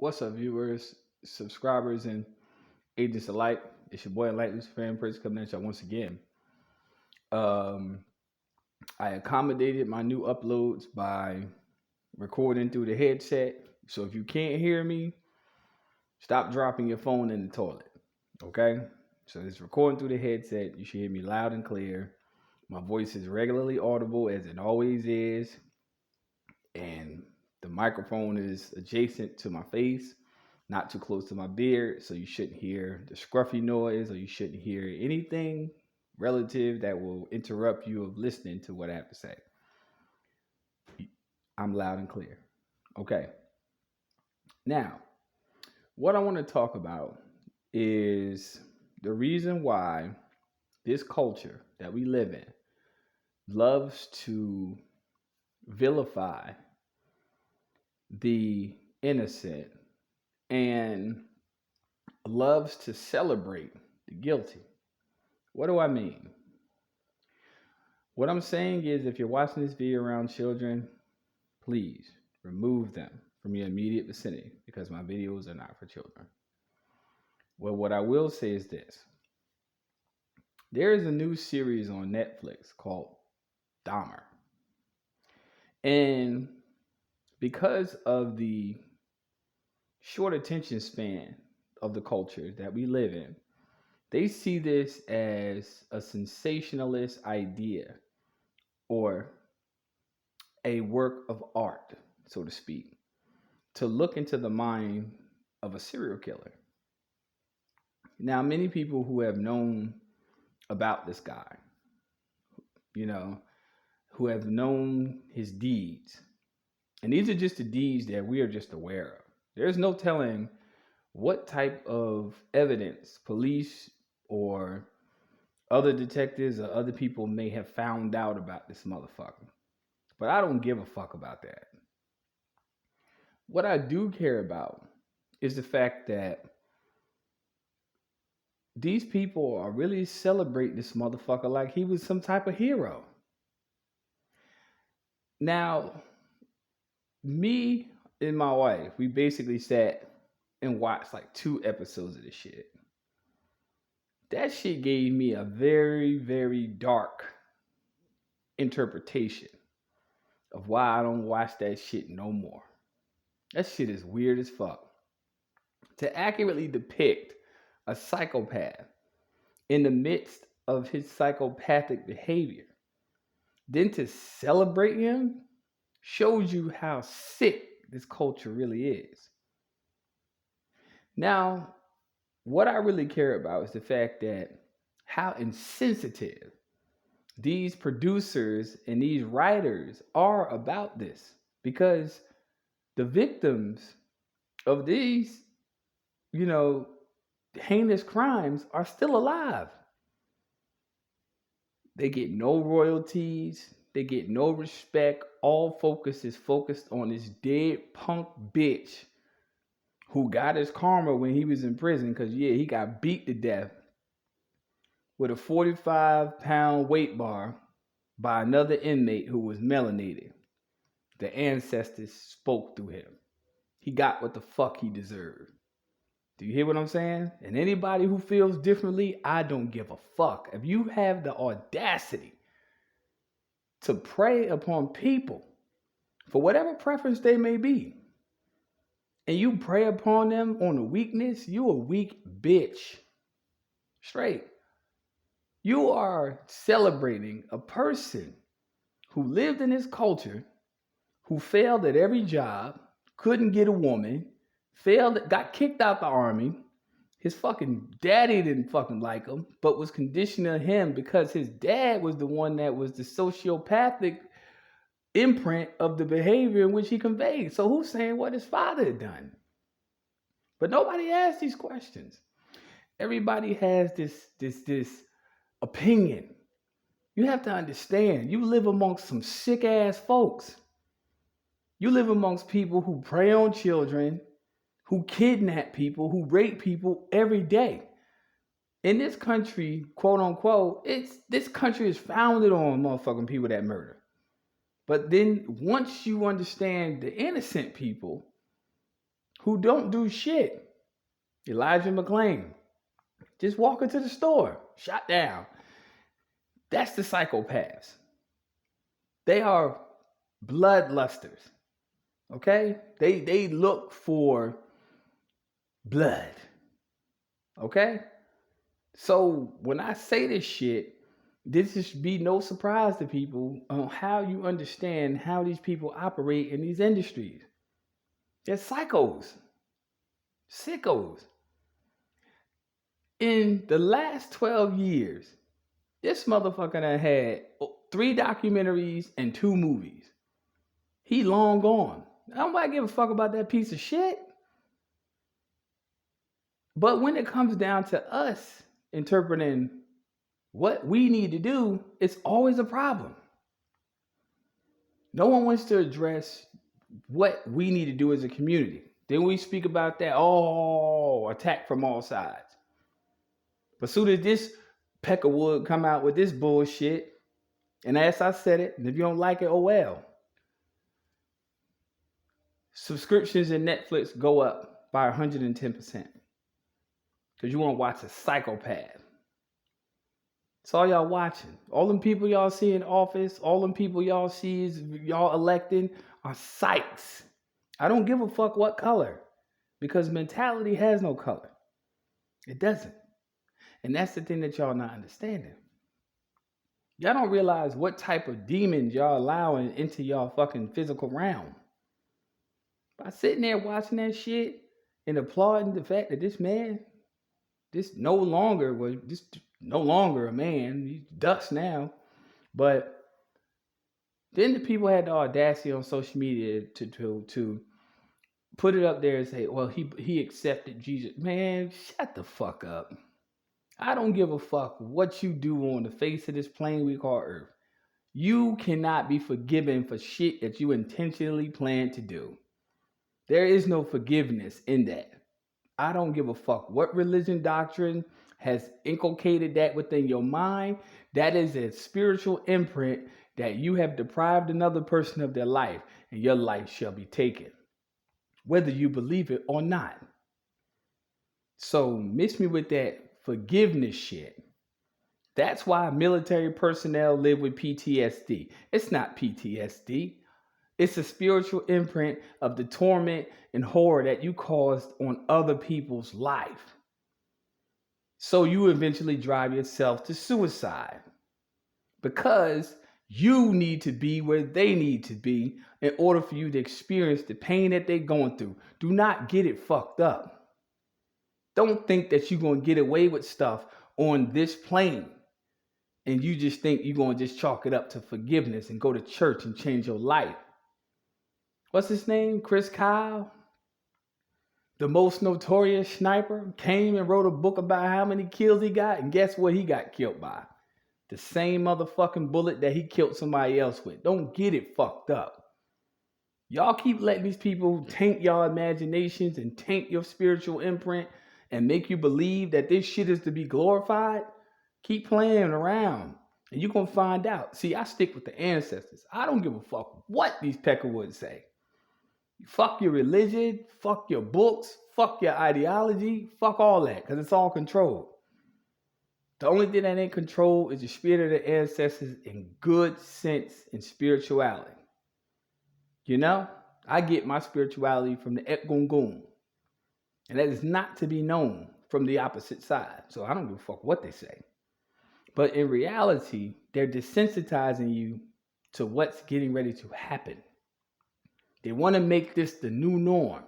What's up, viewers, subscribers, and agents alike? It's your boy, Light Lucifer Fan Prince, coming at y'all once again. Um, I accommodated my new uploads by recording through the headset. So if you can't hear me, stop dropping your phone in the toilet. Okay? So it's recording through the headset. You should hear me loud and clear. My voice is regularly audible as it always is. And the microphone is adjacent to my face, not too close to my beard, so you shouldn't hear the scruffy noise or you shouldn't hear anything relative that will interrupt you of listening to what I have to say. I'm loud and clear. Okay. Now, what I want to talk about is the reason why this culture that we live in loves to vilify the innocent and loves to celebrate the guilty. What do I mean? What I'm saying is, if you're watching this video around children, please remove them from your immediate vicinity because my videos are not for children. Well, what I will say is this. There is a new series on Netflix called Dahmer. And because of the short attention span of the culture that we live in, they see this as a sensationalist idea or a work of art, so to speak, to look into the mind of a serial killer. Now, many people who have known about this guy, who have known his deeds, and these are just the deeds that we are just aware of. There's no telling what type of evidence police or other detectives or other people may have found out about this motherfucker. But I don't give a fuck about that. What I do care about is the fact that these people are really celebrating this motherfucker like he was some type of hero. Now, me and my wife, we basically sat and watched like 2 episodes of this shit. That shit gave me a very, very dark interpretation of why I don't watch that shit no more. That shit is weird as fuck. To accurately depict a psychopath in the midst of his psychopathic behavior, then to celebrate him shows you how sick this culture really is. Now, what I really care about is the fact that how insensitive these producers and these writers are about this, because the victims of these, heinous crimes are still alive. They get no royalties, they get no respect. All focus is focused on this dead punk bitch who got his karma when he was in prison, because he got beat to death with a 45-pound weight bar by another inmate who was melanated. The ancestors spoke through him. He got what the fuck he deserved. Do you hear what I'm saying? And anybody who feels differently, I don't give a fuck. If you have the audacity to prey upon people for whatever preference they may be, and you prey upon them on a weakness, you a weak bitch. Straight. You are celebrating a person who lived in this culture, who failed at every job, couldn't get a woman, got kicked out the army. His fucking daddy didn't fucking like him, but was conditioning him because his dad was the one that was the sociopathic imprint of the behavior in which he conveyed. So who's saying what his father had done? But nobody asks these questions. Everybody has this opinion. You have to understand, you live amongst some sick ass folks. You live amongst people who prey on children, who kidnap people, who rape people every day. In this country, quote unquote, this country is founded on motherfucking people that murder. But then once you understand the innocent people who don't do shit. Elijah McClain, just walking to the store, shot down. That's the psychopaths. They are bloodlusters. Okay? They look for blood. Okay? So when I say this shit, this should be no surprise to people on how you understand how these people operate in these industries. They're psychos, sickos. In the last 12 years, this motherfucker done had 3 documentaries and 2 movies. He long gone. Nobody give a fuck about that piece of shit. But when it comes down to us interpreting what we need to do, it's always a problem. No one wants to address what we need to do as a community. Then we speak about that, attack from all sides. But soon as this Peckerwood come out with this bullshit, and as I said it, and if you don't like it, oh well. Subscriptions in Netflix go up by 110%. Because you want to watch a psychopath. That's all y'all watching. All them people y'all see in office, all them people y'all see is y'all electing are psychs. I don't give a fuck what color. Because mentality has no color. It doesn't. And that's the thing that y'all not understanding. Y'all don't realize what type of demons y'all allowing into y'all fucking physical realm. By sitting there watching that shit and applauding the fact that this man, this no longer a man, he's dust now. But then the people had the audacity on social media to put it up there and say, well, he accepted Jesus. Man, shut the fuck up. I don't give a fuck what you do on the face of this plane we call Earth. You cannot be forgiven for shit that you intentionally plan to do. There is no forgiveness in that. I don't give a fuck what religion doctrine has inculcated that within your mind. That is a spiritual imprint that you have deprived another person of their life, and your life shall be taken, whether you believe it or not. So miss me with that forgiveness shit. That's why military personnel live with PTSD. It's not PTSD. It's a spiritual imprint of the torment and horror that you caused on other people's life. So you eventually drive yourself to suicide because you need to be where they need to be in order for you to experience the pain that they're going through. Do not get it fucked up. Don't think that you're going to get away with stuff on this plane and you just think you're going to just chalk it up to forgiveness and go to church and change your life. What's his name? Chris Kyle, the most notorious sniper, came and wrote a book about how many kills he got, and guess what he got killed by? The same motherfucking bullet that he killed somebody else with. Don't get it fucked up. Y'all keep letting these people taint y'all imaginations and taint your spiritual imprint and make you believe that this shit is to be glorified. Keep playing around and you're going to find out. See, I stick with the ancestors. I don't give a fuck what these Peckerwoods say. Fuck your religion, fuck your books, fuck your ideology, fuck all that, because it's all controlled. The only thing that ain't controlled is the spirit of the ancestors and good sense and spirituality. You know, I get my spirituality from the Ekgungun, and that is not to be known from the opposite side. So I don't give a fuck what they say. But in reality, they're desensitizing you to what's getting ready to happen. They want to make this the new norm,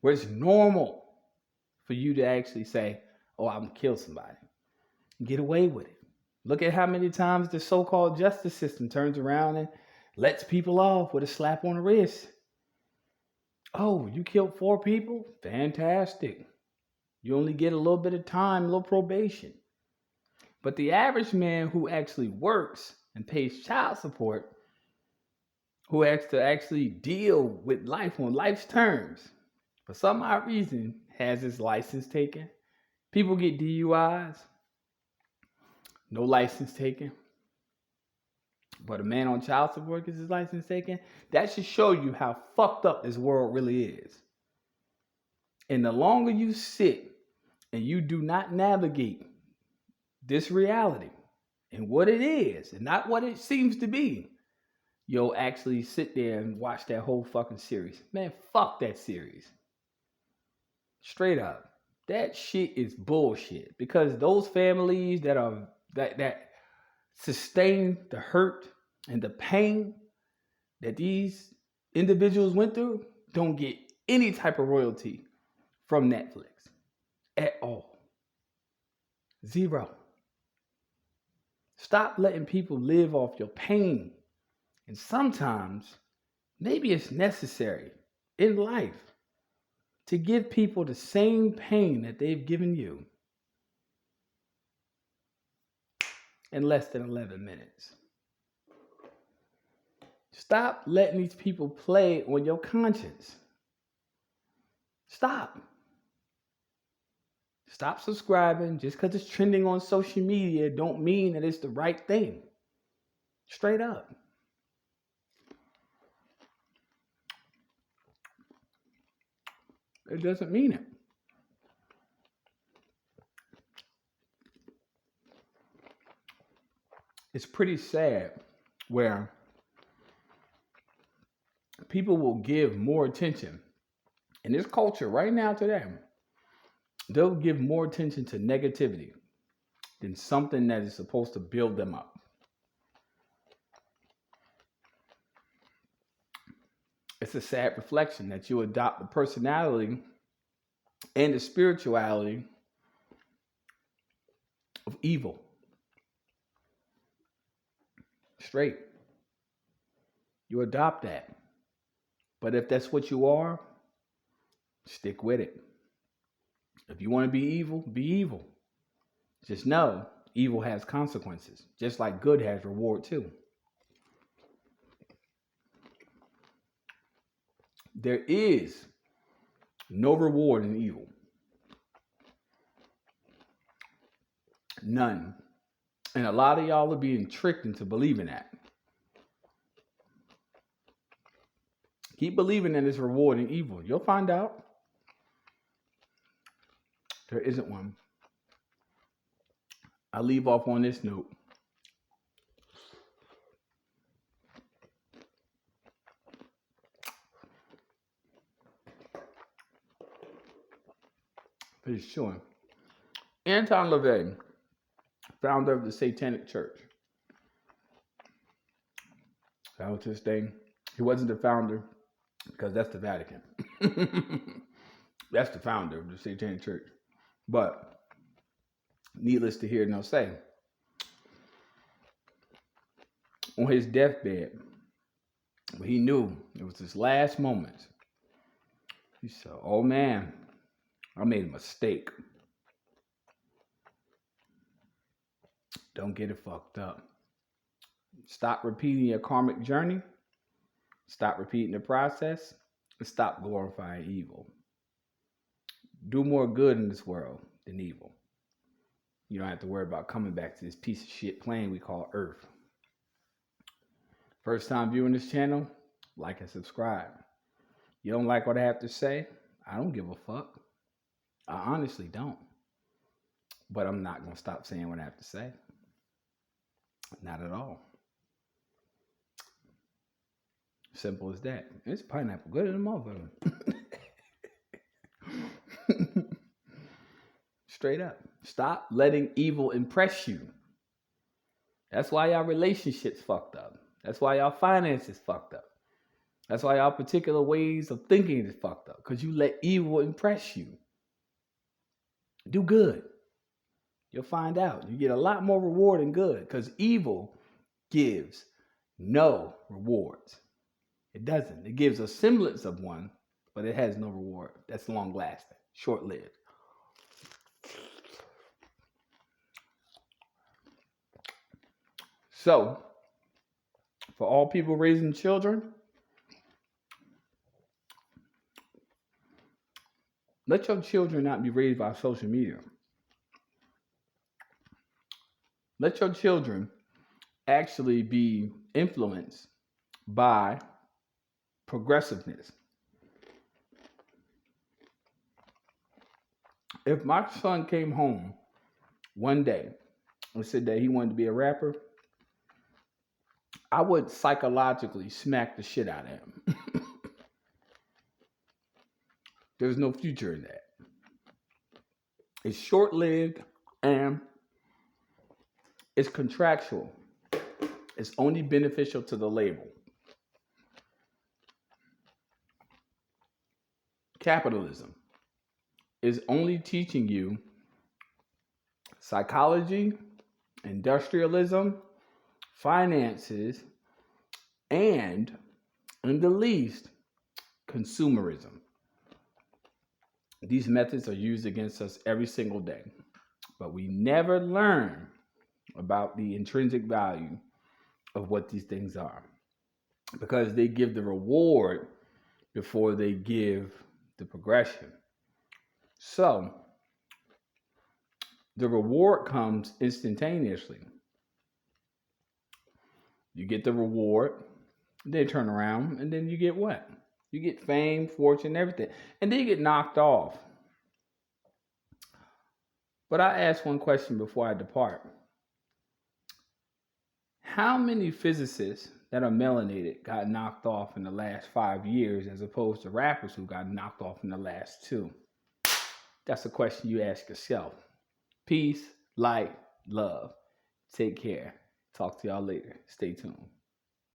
where it's normal for you to actually say, oh, I'm going to kill somebody. Get away with it. Look at how many times the so-called justice system turns around and lets people off with a slap on the wrist. Oh, you killed 4 people? Fantastic. You only get a little bit of time, a little probation. But the average man who actually works and pays child support, who has to actually deal with life on life's terms, for some odd reason, has his license taken. People get DUIs, no license taken. But a man on child support gets his license taken. That should show you how fucked up this world really is. And the longer you sit and you do not navigate this reality and what it is and not what it seems to be, you'll actually sit there and watch that whole fucking series. Man, fuck that series. Straight up. That shit is bullshit. Because those families that sustain the hurt and the pain that these individuals went through don't get any type of royalty from Netflix at all. Zero. Stop letting people live off your pain. And sometimes, maybe it's necessary in life to give people the same pain that they've given you in less than 11 minutes. Stop letting these people play on your conscience. Stop. Stop subscribing. Just because it's trending on social media don't mean that it's the right thing. Straight up. It doesn't mean it. It's pretty sad where people will give more attention in this culture right now today. They'll give more attention to negativity than something that is supposed to build them up. It's a sad reflection that you adopt the personality and the spirituality of evil. Straight. You adopt that. But if that's what you are, stick with it. If you want to be evil, be evil. Just know evil has consequences, just like good has reward too. There is no reward in evil. None. And a lot of y'all are being tricked into believing that. Keep believing that it's reward in evil. You'll find out. There isn't one. I'll leave off on this note. Pretty sure. Anton LaVey, founder of the Satanic Church. That was his thing. He wasn't the founder because that's the Vatican. That's the founder of the Satanic Church. But needless to hear, no say. On his deathbed, when he knew it was his last moments, he said, "Oh man, I made a mistake. Don't get it fucked up. Stop repeating your karmic journey. Stop repeating the process. And stop glorifying evil. Do more good in this world than evil. You don't have to worry about coming back to this piece of shit plane we call Earth." First time viewing this channel, like and subscribe. You don't like what I have to say? I don't give a fuck. I honestly don't. But I'm not going to stop saying what I have to say. Not at all. Simple as that. It's pineapple good in the motherfucker. Straight up. Stop letting evil impress you. That's why y'all relationships fucked up. That's why y'all finances fucked up. That's why y'all particular ways of thinking is fucked up. Because you let evil impress you. Do good. You'll find out. You get a lot more reward than good. Because evil gives no rewards. It doesn't. It gives a semblance of one, but it has no reward. That's long lasting, short lived. So, for all people raising children, let your children not be raised by social media. Let your children actually be influenced by progressiveness. If my son came home one day and said that he wanted to be a rapper, I would psychologically smack the shit out of him. There's no future in that. It's short lived and it's contractual. It's only beneficial to the label. Capitalism is only teaching you psychology, industrialism, finances, and, in the least, consumerism. These methods are used against us every single day, but we never learn about the intrinsic value of what these things are because they give the reward before they give the progression. So, the reward comes instantaneously. You get the reward, they turn around, and then you get what? You get fame, fortune, everything. And then you get knocked off. But I ask one question before I depart. How many physicists that are melanated got knocked off in the last 5 years as opposed to rappers who got knocked off in the last 2? That's a question you ask yourself. Peace, light, love. Take care. Talk to y'all later. Stay tuned.